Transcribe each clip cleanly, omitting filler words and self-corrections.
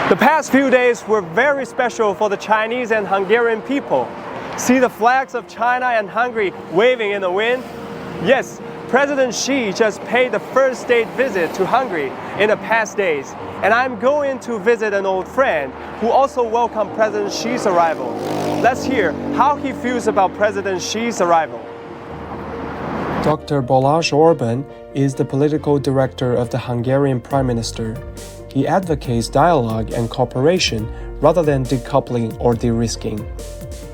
The past few days were very special for the Chinese and Hungarian people. See the flags of China and Hungary waving in the wind? Yes, President Xi just paid the first state visit to Hungary in the past days. And I'm going to visit an old friend who also welcomed President Xi's arrival. Let's hear how he feels about President Xi's arrival. Dr. Balazs Orban is the political director of the Hungarian Prime Minister. He advocates dialogue and cooperation rather than decoupling or de-risking.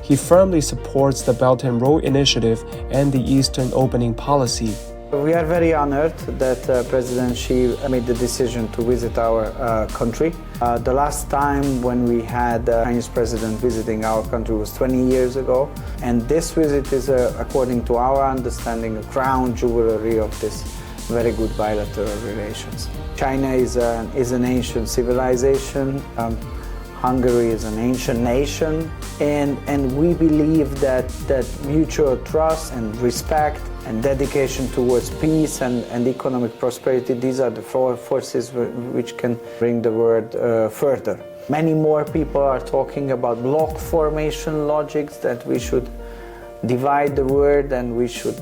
He firmly supports the Belt and Road Initiative and the Eastern Opening policy. We are very honored that President Xi made the decision to visit our country. The last time when we had a Chinese president visiting our country was 20 years ago. And this visit is, according to our understanding, a crown jewelry of this very good bilateral relations. China is an ancient civilization. Hungary is an ancient nation, and we believe that mutual trust and respect and dedication towards peace and economic prosperity, these are the four forces which can bring the world further. Many more people are talking about bloc formation logics, that we should divide the world and we should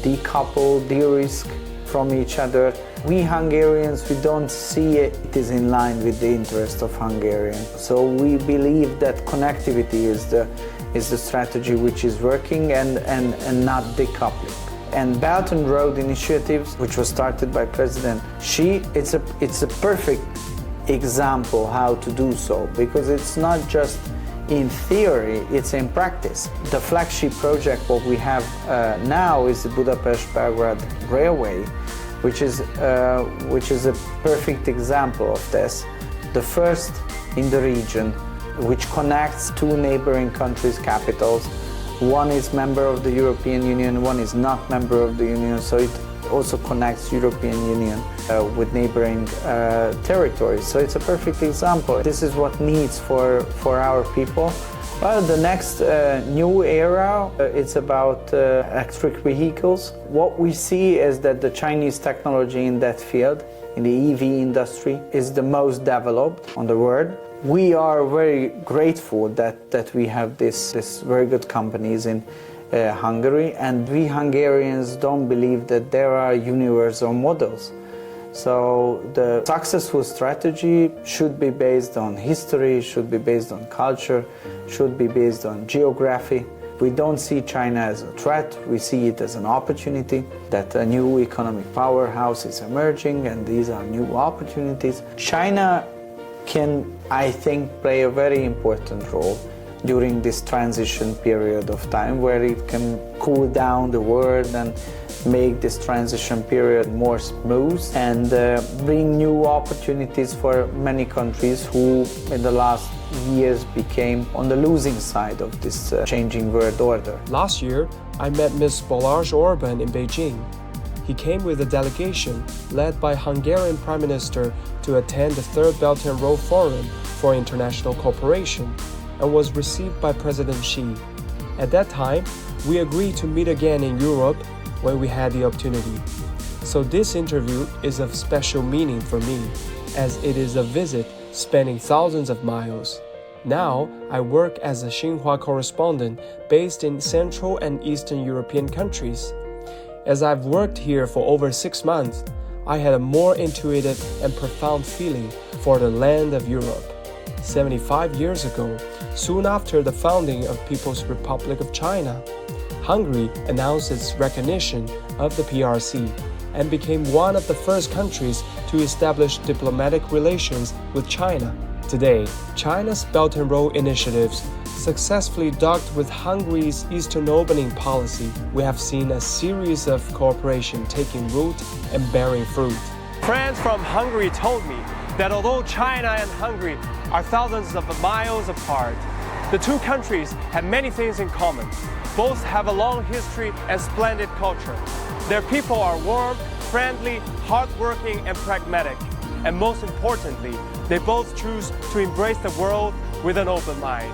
decouple, de-risk from each other. We Hungarians, we don't see it is in line with the interest of Hungarians. So we believe that connectivity is the strategy which is working and not decoupling. And Belt and Road initiatives, which was started by President Xi, it's a perfect example how to do so, because it's not just in theory, it's in practice. The flagship project what we have now is the Budapest-Belgrade Railway, which is a perfect example of this. The first in the region, which connects two neighboring countries' capitals. One is member of the European Union, one is not member of the Union, so it also connects European Union with neighboring territories. So it's a perfect example. This is what needs for our people. Well, the next new era, it's about electric vehicles. What we see is that the Chinese technology in that field, in the EV industry, is the most developed on the world. We are very grateful that we have this very good companies in Hungary, and we Hungarians don't believe that there are universal models. So the successful strategy should be based on history, should be based on culture, should be based on geography. We don't see China as a threat, we see it as an opportunity, that a new economic powerhouse is emerging, and these are new opportunities. China can, I think, play a very important role during this transition period of time, where it can cool down the world and make this transition period more smooth and bring new opportunities for many countries who in the last years became on the losing side of this changing world order. Last year, I met Ms. Balazs Orban in Beijing. He came with a delegation led by Hungarian Prime Minister to attend the Third Belt and Road Forum for International Cooperation and was received by President Xi. At that time, we agreed to meet again in Europe when we had the opportunity. So this interview is of special meaning for me, as it is a visit spanning thousands of miles. Now, I work as a Xinhua correspondent based in Central and Eastern European countries. As I've worked here for over 6 months, I had a more intuitive and profound feeling for the land of Europe. 75 years ago, soon after the founding of People's Republic of China, Hungary announced its recognition of the PRC and became one of the first countries to establish diplomatic relations with China. Today, China's Belt and Road initiatives successfully docked with Hungary's Eastern Opening policy. We have seen a series of cooperation taking root and bearing fruit. Friends from Hungary told me that although China and Hungary are thousands of miles apart, the two countries have many things in common. Both have a long history and splendid culture. Their people are warm, friendly, hardworking, and pragmatic. And most importantly, they both choose to embrace the world with an open mind.